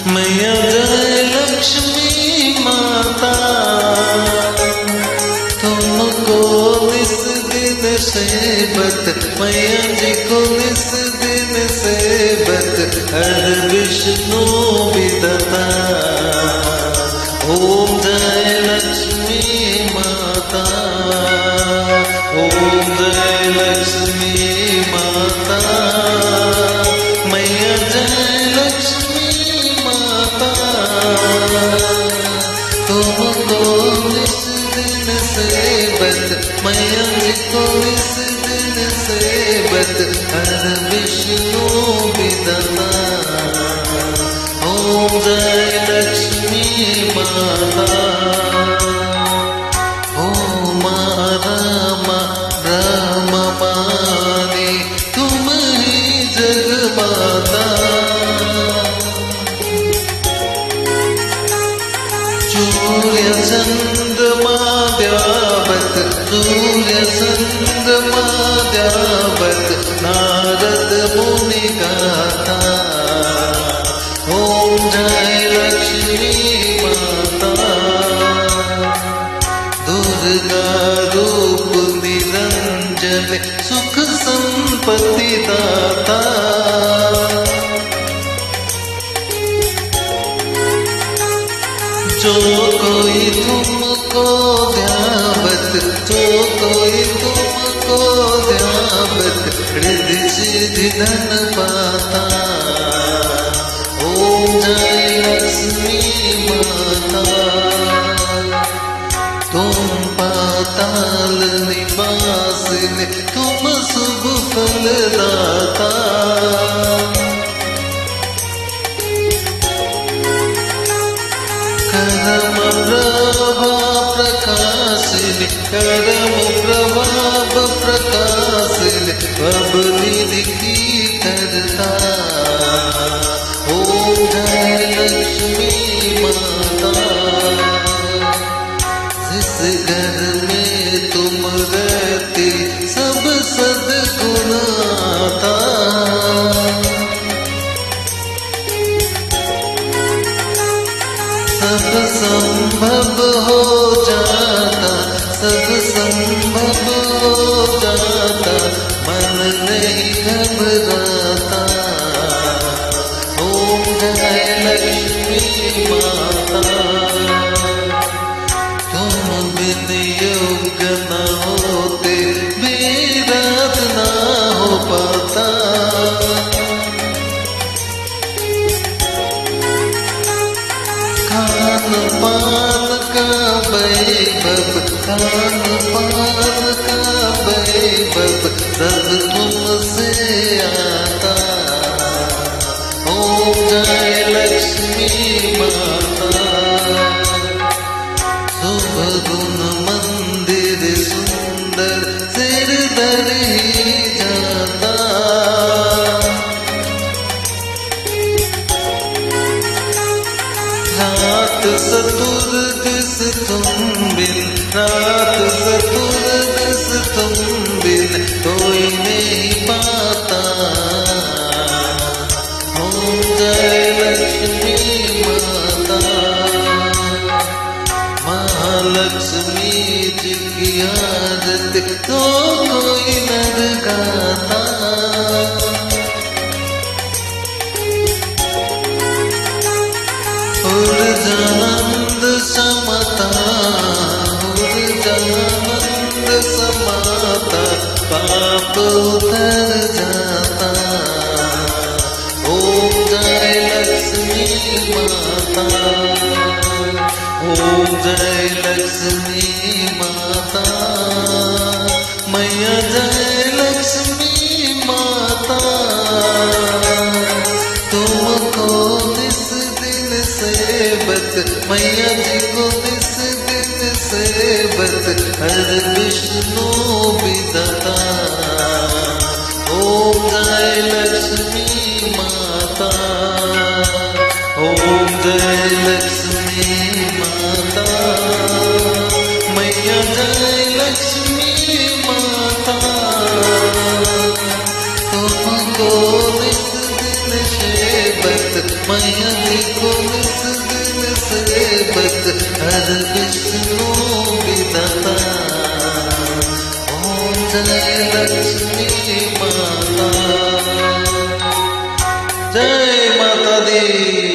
मैया जय लक्ष्मी माता, तुमको निस दिन सेवत, मैया जी को निस दिन सेवत, हर विष्णु विदता। ओम जय लक्ष्मी माता, ओम जय लक्ष्मी माता, मैया जय लक्ष्मी माता, तुमको निस दिन सेवत, मैया जी को निस दिन सेवत, हर विष्णु विदता। ओम जय लक्ष्मी माता। ओम रामा राम माने, तुम ही जग माता। सूर्य चंद्रमा द्यावत, सूर्य चंद्रमा द्यावत, नारद मुनि गाथा। ओम जय लक्ष्मी माता, दुर्गा रूप निरंजन, सुख संपत्ति दाता। जो कोई तुमको ध्यावत, जो कोई तुमको ध्यावत, रिद्धि सिद्धि धन पाता। ओम जय लक्ष्मी माता, तुम पाताल निवासिनी, तुम शुभ फलदाता। करम प्रभा प्रकाशिनी, करम प्रभाव प्रकाशिनी, बबली की करता। ओम जय लक्ष्मी माता, जिस घर में तुम रहती, सब सद्गुण आता। सब संभव हो जाता, सब संभव हो जाता, मन नहीं घबराता। ओम जय लक्ष्मी माता, तुम बिन योग्य न होते, विराट न हो पाता। खान पान का वैभव, खान पान का वैभव, सब तुमसे आता। ओम जय लक्ष्मी माता, शुभ गुण मंदिर सुंदर, सिर धर ही जाता। रात चतुर्दश तुम बिन, रात चतुर्दश तुम बिन, कोई नहीं पाता। ओम जय लक्ष्मी माता, महालक्ष्मी जी की आरती तो कोई न गाता। ऊर्जानंद समता, ऊर्जानंद समाता, पाप उतर जाता। ओम जय लक्ष्मी माता, ओम जय लक्ष्मी माता, मैया जय लक्ष्मी माता। तुमको निस दिन सेवत, मैया जी को निस दिन सेवत, हर विष्णु विदता। ओम जय लक्ष्मी माता, ओम जय लक्ष्मी माता, मैया जय लक्ष्मी माता। तुम सेवक मैया जी को निस दिन सेवक हर विष्णु विधाता। ओम जय लक्ष्मी माता, जय माता दी।